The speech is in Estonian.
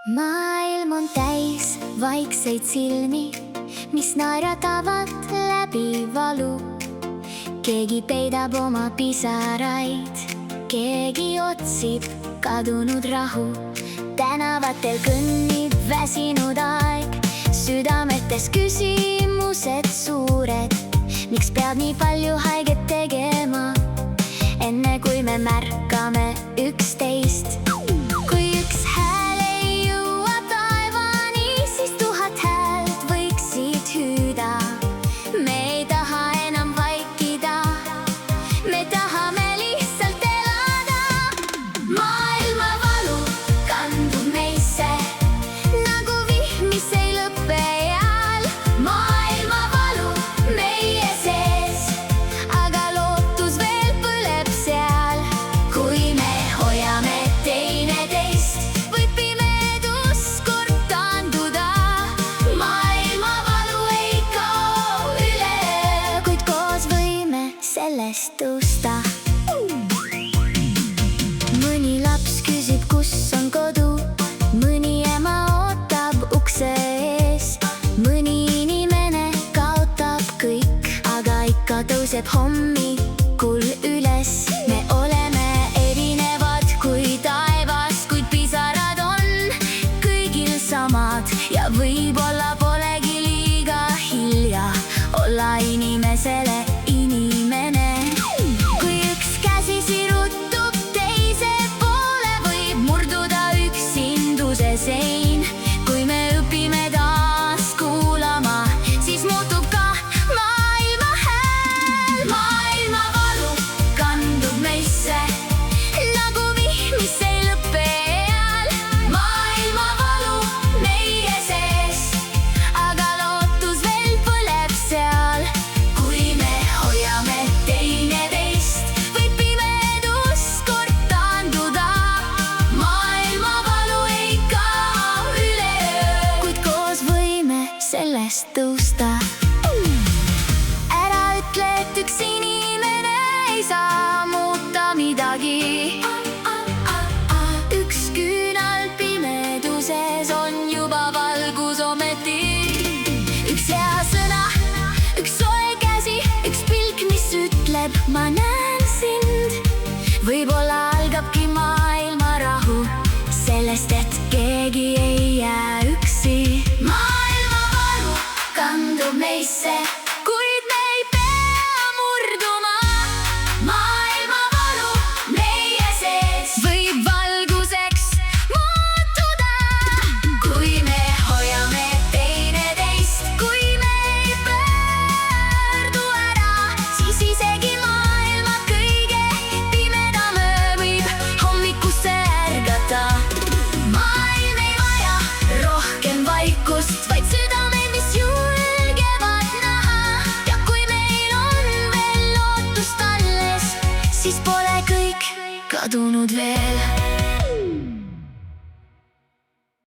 Maailm on täis vaikseid silmi, mis naeratavad läbi valu. Keegi peidab oma pisaraid, keegi otsib kadunud rahu. Tänavatel kõnnib väsinud aeg, südametes küsimused suured. Miks peab nii palju haiget tegema, enne kui me märkame üksteist? Kui üks hääl ei jõua taevani, siis 1000 häält võiksid hüüda. Me ei taha enam vaikida, me tahame lihtsalt elada. Maailma valu kandub meisse nagu vihm, mis ei lõppe eal. Maailma valu meie sees, aga lootus veel põleb seal. Kui me hoiame teineteist, võib pimedus kord taanduda. Maailma valu ei kao üleöö, kuid koos võime sellest tõusta. Mõni laps küsib, kus on kodu, mõni ema ootab ukse ees. Mõni inimene kaotab kõik, aga ikka tõuseb hommikul üles. Me oleme erinevad kui taevas, kuid pisarad on kõigil samad. Ja võib-olla polegi liiga hilja olla inimesele inimene. Kui üks käsi sirutub teise poole, võib murduda üksinduse sein. Kui me õpime taas kuulama, siis muutub ka maailma hääl. Maailma valu kandub meisse nagu vihm, mis ei lõppe eal. Maailma valu meie sees, aga lootus veel põleb seal. Kui me hoiame teineteist, võib pimedus kord taanduda. Maailma valu ei kao üleöö, kuid koos võime sellest tõusta. Ära ütle, et üks inimene ei saa muuta midagi. Üks küünal pimeduses on juba valgus ometi. Üks hea sõna, üks soe käsi, üks pilk, mis ütleb, ma näen sind. Võib-olla algabki maailma rahu sellest, et keegi ei jää üksi. Maailma valu kandub meisse, kuid me ei pea murduma. Maailma valu meie sees võib valguseks muutuda. Kui me hoiame teineteist, kui me ei pöördu ära, siis isegi maailma kõige pimedam öö võib hommikusse ärgata. Maailm ei vaja rohkem vaikust, vaid südameid, mis julgevad näha. Ja kui meil on veel lootust alles, siis pole kõik kadunud veel.